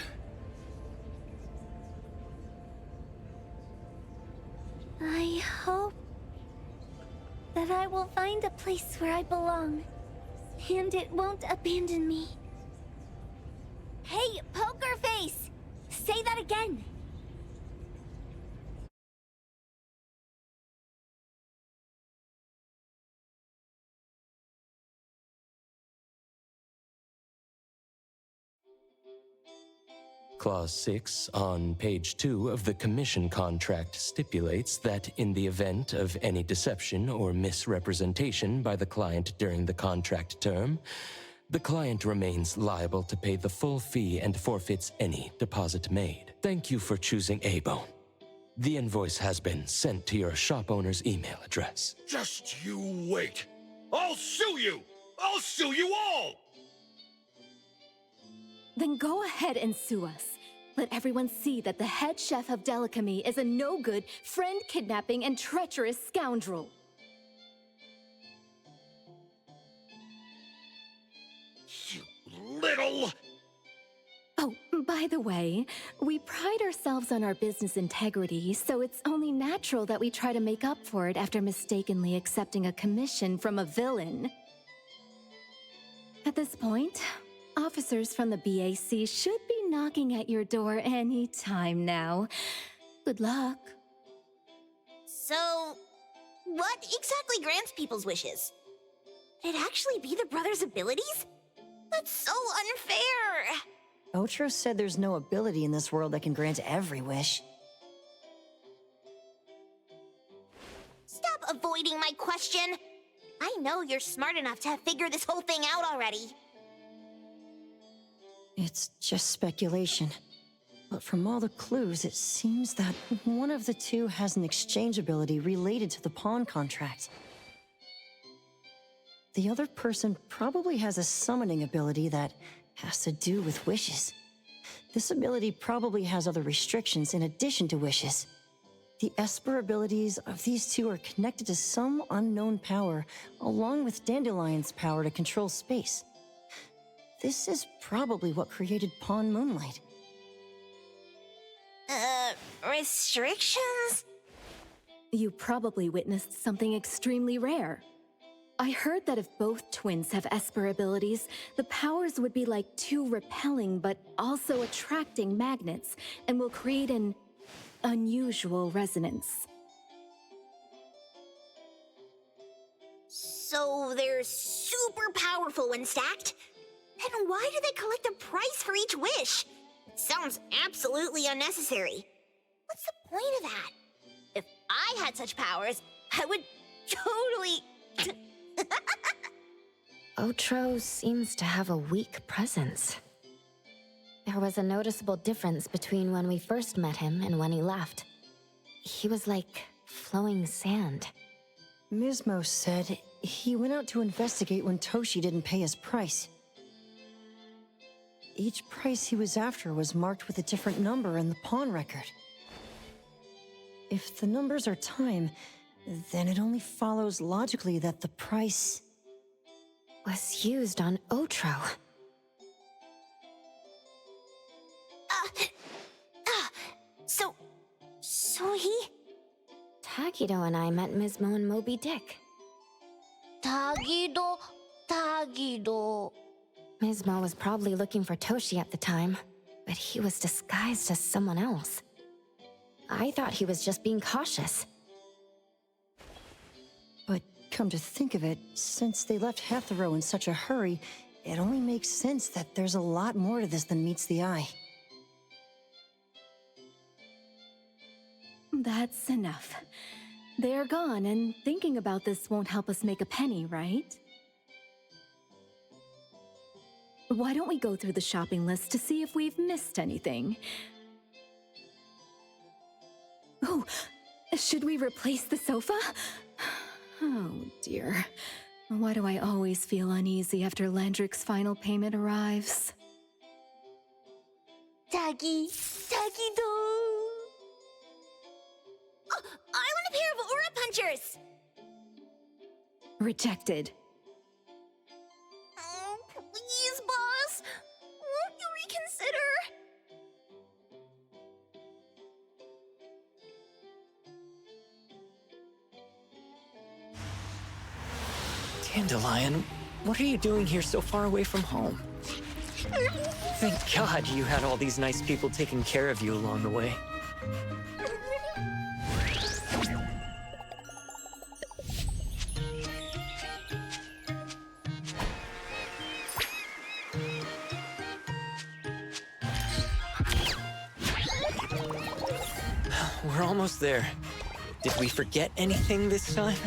A: I hope that I will find a place where I belong, and it won't abandon me. Hey, Poker Face! Say that again!
N: Clause 6 on page 2 of the commission contract stipulates that in the event of any deception or misrepresentation by the client during the contract term, the client remains liable to pay the full fee and forfeits any deposit made. Thank you for choosing A-Bone. The invoice has been sent to your shop owner's email address.
I: Just you wait. I'll sue you! I'll sue you all!
J: Then go ahead and sue us. Let everyone see that the head chef of Delicamy is a no-good, friend-kidnapping, and treacherous scoundrel.
I: You little...
J: Oh, by the way, we pride ourselves on our business integrity, so it's only natural that we try to make up for it after mistakenly accepting a commission from a villain. At this point, officers from the BAC should be knocking at your door any time now. Good luck.
H: So, what exactly grants people's wishes? Could it actually be the brothers' abilities? That's so unfair!
D: Otro said there's no ability in this world that can grant every wish.
H: Stop avoiding my question! I know you're smart enough to have figured this whole thing out already.
D: It's just speculation. But from all the clues, it seems that one of the two has an exchange ability related to the pawn contract. The other person probably has a summoning ability that has to do with wishes. This ability probably has other restrictions in addition to wishes. The Esper abilities of these two are connected to some unknown power, along with Dandelion's power to control space. This is probably what created Pawn Moonlight.
H: Restrictions?
J: You probably witnessed something extremely rare. I heard that if both twins have Esper abilities, the powers would be like two repelling but also attracting magnets, and will create an unusual resonance.
H: So they're super powerful when stacked? Then why do they collect a price for each wish? It sounds absolutely unnecessary. What's the point of that? If I had such powers, I would totally...
B: Otro seems to have a weak presence. There was a noticeable difference between when we first met him and when he left. He was like flowing sand.
D: Mismo said he went out to investigate when Toshi didn't pay his price. Each price he was after was marked with a different number in the pawn record. If the numbers are time, then it only follows logically that the price
B: was used on Otro.
H: So he...
B: Tagido and I met Mismo and Moby Dick.
A: Tagido.
B: Mismo was probably looking for Toshi at the time, but he was disguised as someone else. I thought he was just being cautious.
D: But come to think of it, since they left Hetero in such a hurry, it only makes sense that there's a lot more to this than meets the eye.
J: That's enough. They're gone, and thinking about this won't help us make a penny, right? Why don't we go through the shopping list to see if we've missed anything? Oh, should we replace the sofa? Oh dear. Why do I always feel uneasy after Landrick's final payment arrives?
H: Tagido! Oh, I want a pair of aura punchers!
J: Rejected.
H: Oh, please, boss! Won't you reconsider?
E: Dandelion, what are you doing here so far away from home? Thank God you had all these nice people taking care of you along the way. We're almost there. Did we forget anything this time?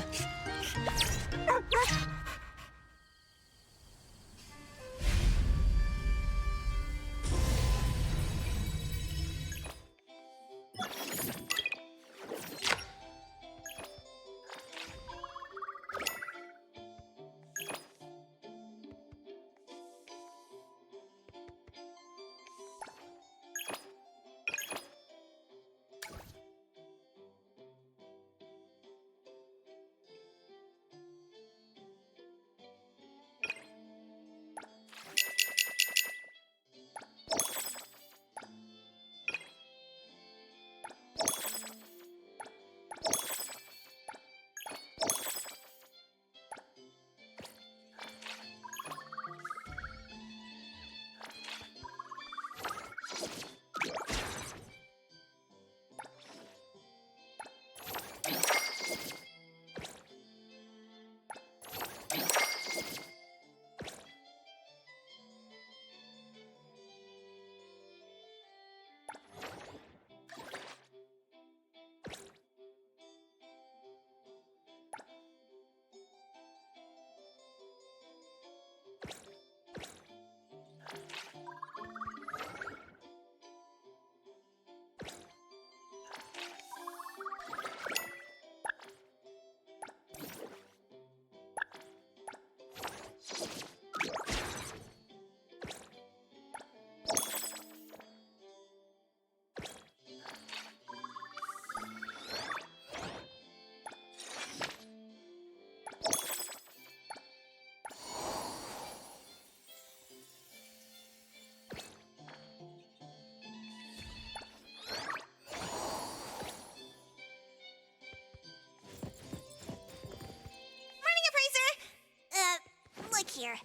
H: here.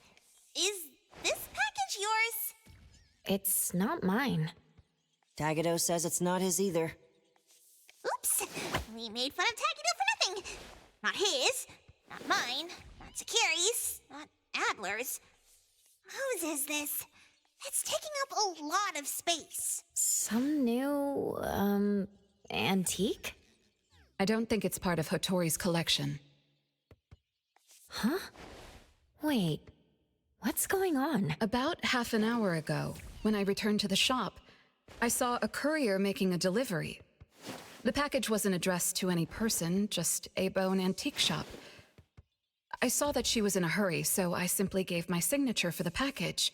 H: Is this package yours?
B: It's not mine.
D: Tagado says it's not his either.
H: Oops. We made fun of Tagido for nothing. Not his, not mine, not Sakiri's, not Adler's. Whose is this? It's taking up a lot of space.
B: Some new, antique?
M: I don't think it's part of Hotori's collection.
B: Huh? Wait, what's going on?
M: About half an hour ago, when I returned to the shop, I saw a courier making a delivery. The package wasn't addressed to any person, just a bone antique shop. I saw that she was in a hurry, so I simply gave my signature for the package.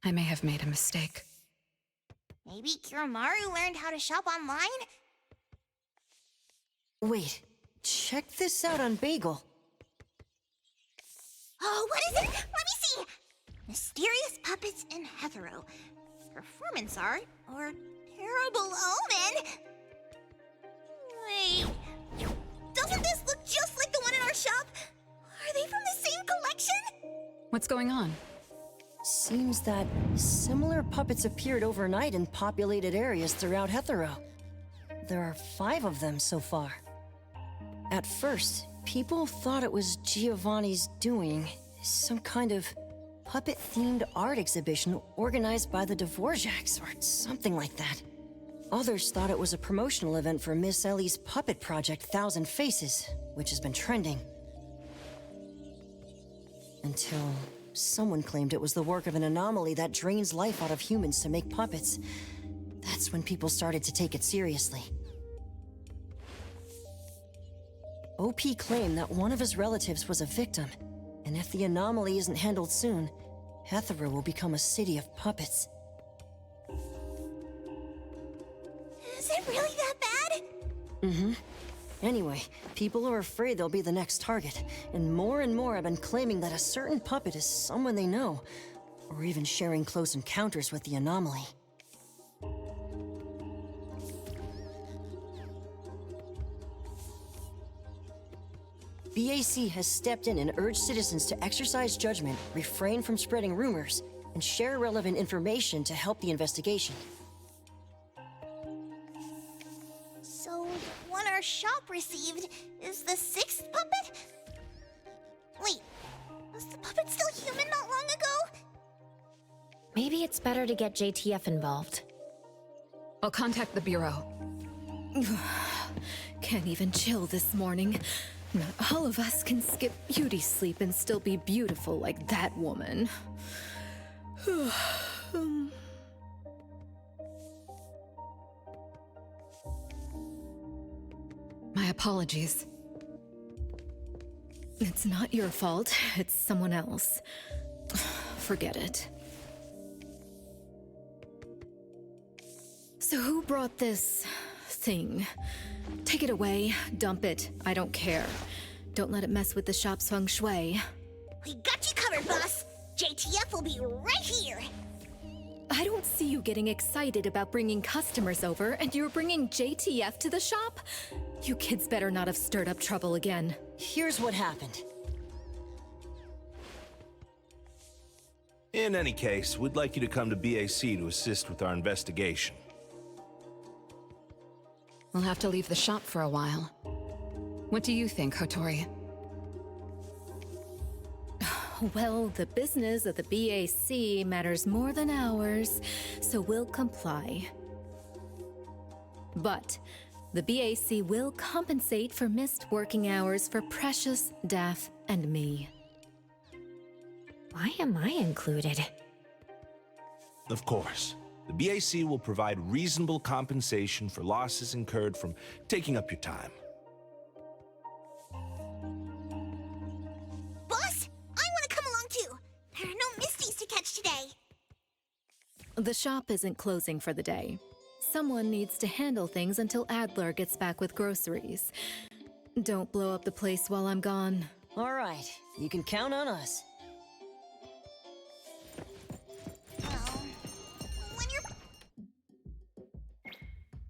M: I may have made a mistake.
H: Maybe Kiromaru learned how to shop online?
D: Wait, check this out on Bagel.
H: Oh, what is it? Let me see! Mysterious puppets in Hetero. Performance art or terrible omen? Wait, doesn't this look just like the one in our shop? Are they from the same collection?
M: What's going on?
D: Seems that similar puppets appeared overnight in populated areas throughout Hetero. There are 5 of them so far. At first, people thought it was Giovanni's doing, some kind of puppet-themed art exhibition organized by the Dvorak's or something like that. Others thought it was a promotional event for Miss Ellie's puppet project 1,000 Faces, which has been trending. Until someone claimed it was the work of an anomaly that drains life out of humans to make puppets. That's when people started to take it seriously. OP claimed that one of his relatives was a victim, and if the anomaly isn't handled soon, Hetero will become a city of puppets.
H: Is it really that bad?
D: Mm-hmm. Anyway, people are afraid they'll be the next target, and more have been claiming that a certain puppet is someone they know, or even sharing close encounters with the anomaly. BAC has stepped in and urged citizens to exercise judgment, refrain from spreading rumors, and share relevant information to help the investigation.
H: So, the one our shop received is the 6th puppet? Wait, was the puppet still human not long ago?
B: Maybe it's better to get JTF involved.
M: I'll contact the Bureau.
J: Can't even chill this morning. Not all of us can skip beauty sleep and still be beautiful like that woman.
M: My apologies.
J: It's not your fault, it's someone else. Forget it. So who brought this thing? Take it away, dump it, I don't care. Don't let it mess with the shop's feng shui.
H: We got you covered, boss! JTF will be right here!
J: I don't see you getting excited about bringing customers over, and you're bringing JTF to the shop? You kids better not have stirred up trouble again.
D: Here's what happened.
O: In any case, we'd like you to come to BAC to assist with our investigation.
M: We'll have to leave the shop for a while. What do you think, Hotori?
J: Well, the business of the BAC matters more than ours, so we'll comply. But the BAC will compensate for missed working hours for Precious, Daff, and me.
B: Why am I included?
O: Of course. The BAC will provide reasonable compensation for losses incurred from taking up your time.
H: Boss, I want to come along too! There are no Misties to catch today!
J: The shop isn't closing for the day. Someone needs to handle things until Adler gets back with groceries. Don't blow up the place while I'm gone.
D: All right, you can count on us.